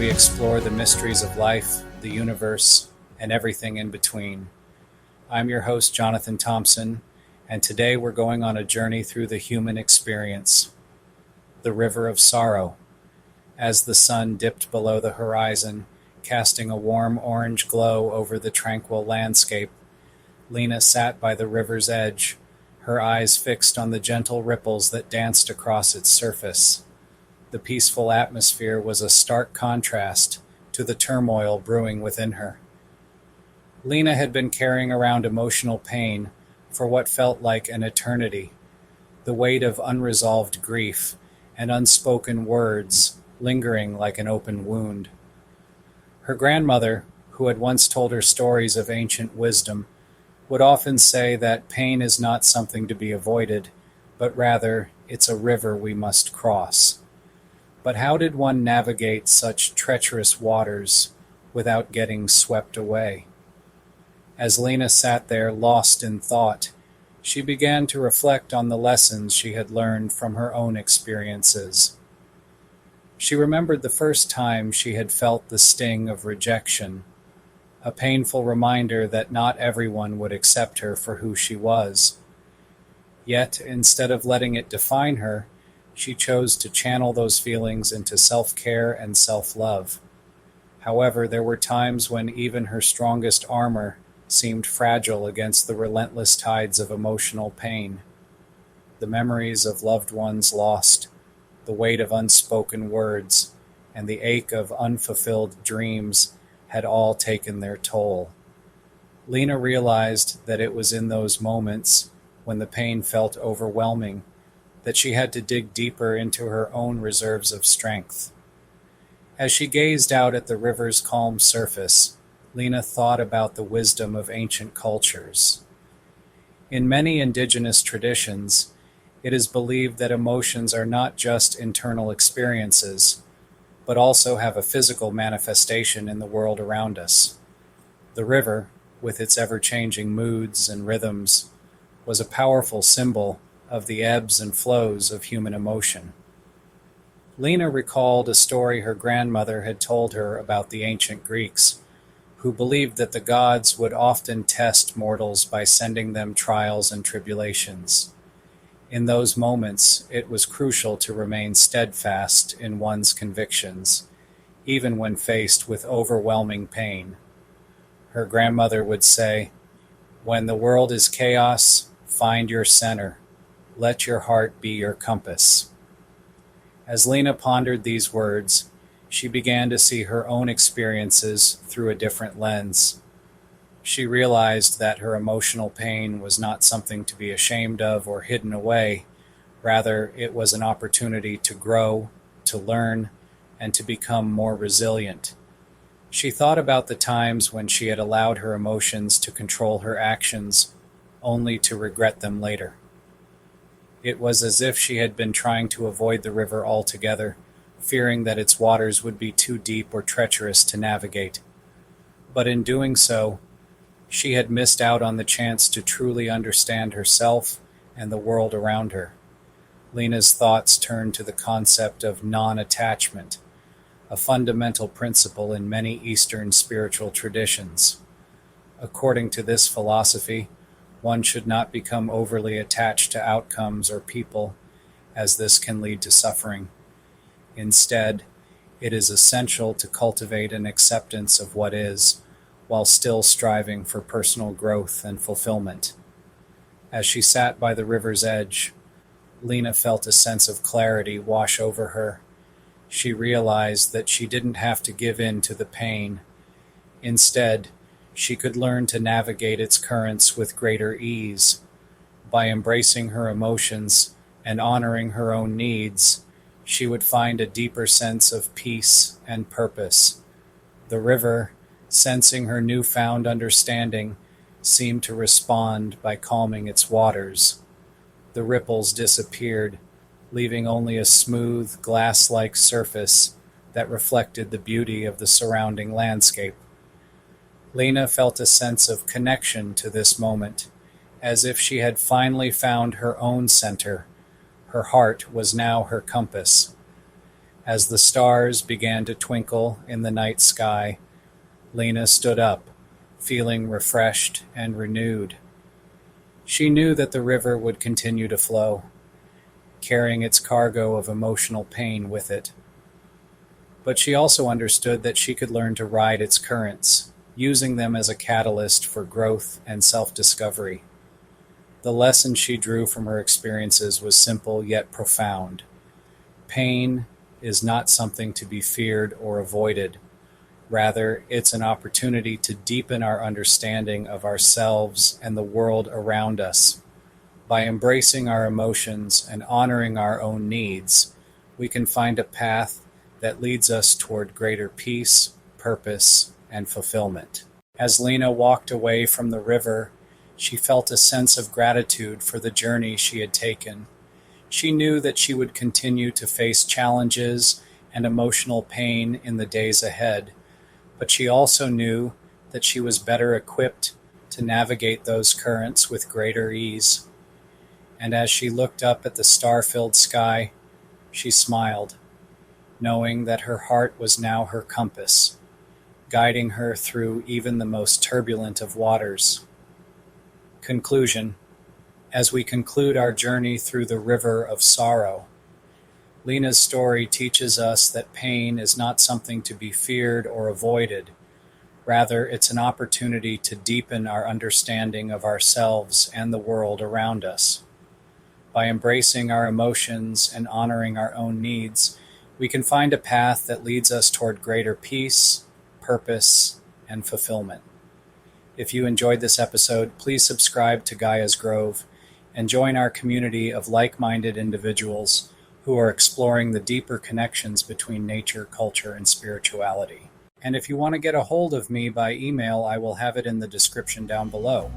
we explore the mysteries of life, the universe, and everything in between. I'm your host, Jonathan Thompson, and today we're going on a journey through the human experience, the river of sorrow. As the sun dipped below the horizon, casting a warm orange glow over the tranquil landscape, Lena sat by the river's edge, her eyes fixed on the gentle ripples that danced across its surface. The peaceful atmosphere was a stark contrast to the turmoil brewing within her. Lena had been carrying around emotional pain for what felt like an eternity, the weight of unresolved grief and unspoken words lingering like an open wound. Her grandmother, who had once told her stories of ancient wisdom, would often say that pain is not something to be avoided, but rather it's a river we must cross. But how did one navigate such treacherous waters without getting swept away? As Lena sat there lost in thought, she began to reflect on the lessons she had learned from her own experiences. She remembered the first time she had felt the sting of rejection, a painful reminder that not everyone would accept her for who she was. Yet, instead of letting it define her, she chose to channel those feelings into self-care and self-love. However, there were times when even her strongest armor seemed fragile against the relentless tides of emotional pain. The memories of loved ones lost, the weight of unspoken words, and the ache of unfulfilled dreams had all taken their toll. Lena realized that it was in those moments, when the pain felt overwhelming, that she had to dig deeper into her own reserves of strength. As she gazed out at the river's calm surface, Lena thought about the wisdom of ancient cultures. In many indigenous traditions, it is believed that emotions are not just internal experiences, but also have a physical manifestation in the world around us. The river, with its ever-changing moods and rhythms, was a powerful symbol of the ebbs and flows of human emotion. Lena recalled a story her grandmother had told her about the ancient Greeks, who believed that the gods would often test mortals by sending them trials and tribulations. In those moments, it was crucial to remain steadfast in one's convictions, even when faced with overwhelming pain. Her grandmother would say, "When the world is chaos, find your center. Let your heart be your compass." As Lena pondered these words, she began to see her own experiences through a different lens. She realized that her emotional pain was not something to be ashamed of or hidden away. Rather, it was an opportunity to grow, to learn, and to become more resilient. She thought about the times when she had allowed her emotions to control her actions, only to regret them later. It was as if she had been trying to avoid the river altogether, fearing that its waters would be too deep or treacherous to navigate. But in doing so, she had missed out on the chance to truly understand herself and the world around her. Lena's thoughts turned to the concept of non-attachment, a fundamental principle in many Eastern spiritual traditions. According to this philosophy, one should not become overly attached to outcomes or people, as this can lead to suffering. Instead, it is essential to cultivate an acceptance of what is, while still striving for personal growth and fulfillment. As she sat by the river's edge, Lena felt a sense of clarity wash over her. She realized that she didn't have to give in to the pain. Instead, she could learn to navigate its currents with greater ease. By embracing her emotions and honoring her own needs, she would find a deeper sense of peace and purpose. The river, sensing her newfound understanding, seemed to respond by calming its waters. The ripples disappeared, leaving only a smooth, glass-like surface that reflected the beauty of the surrounding landscape. Lena felt a sense of connection to this moment, as if she had finally found her own center. Her heart was now her compass. As the stars began to twinkle in the night sky, Lena stood up, feeling refreshed and renewed. She knew that the river would continue to flow, carrying its cargo of emotional pain with it. But she also understood that she could learn to ride its currents, using them as a catalyst for growth and self-discovery. The lesson she drew from her experiences was simple yet profound. Pain is not something to be feared or avoided. Rather, it's an opportunity to deepen our understanding of ourselves and the world around us. By embracing our emotions and honoring our own needs, we can find a path that leads us toward greater peace, purpose, and fulfillment. As Lena walked away from the river, she felt a sense of gratitude for the journey she had taken. She knew that she would continue to face challenges and emotional pain in the days ahead, but she also knew that she was better equipped to navigate those currents with greater ease. And as she looked up at the star-filled sky, she smiled, knowing that her heart was now her compass, guiding her through even the most turbulent of waters. Conclusion. As we conclude our journey through the river of sorrow, Lena's story teaches us that pain is not something to be feared or avoided. Rather, it's an opportunity to deepen our understanding of ourselves and the world around us. By embracing our emotions and honoring our own needs, we can find a path that leads us toward greater peace, purpose, and fulfillment. If you enjoyed this episode, please subscribe to Gaia's Grove and join our community of like-minded individuals who are exploring the deeper connections between nature, culture, and spirituality. And if you want to get a hold of me by email, I will have it in the description down below.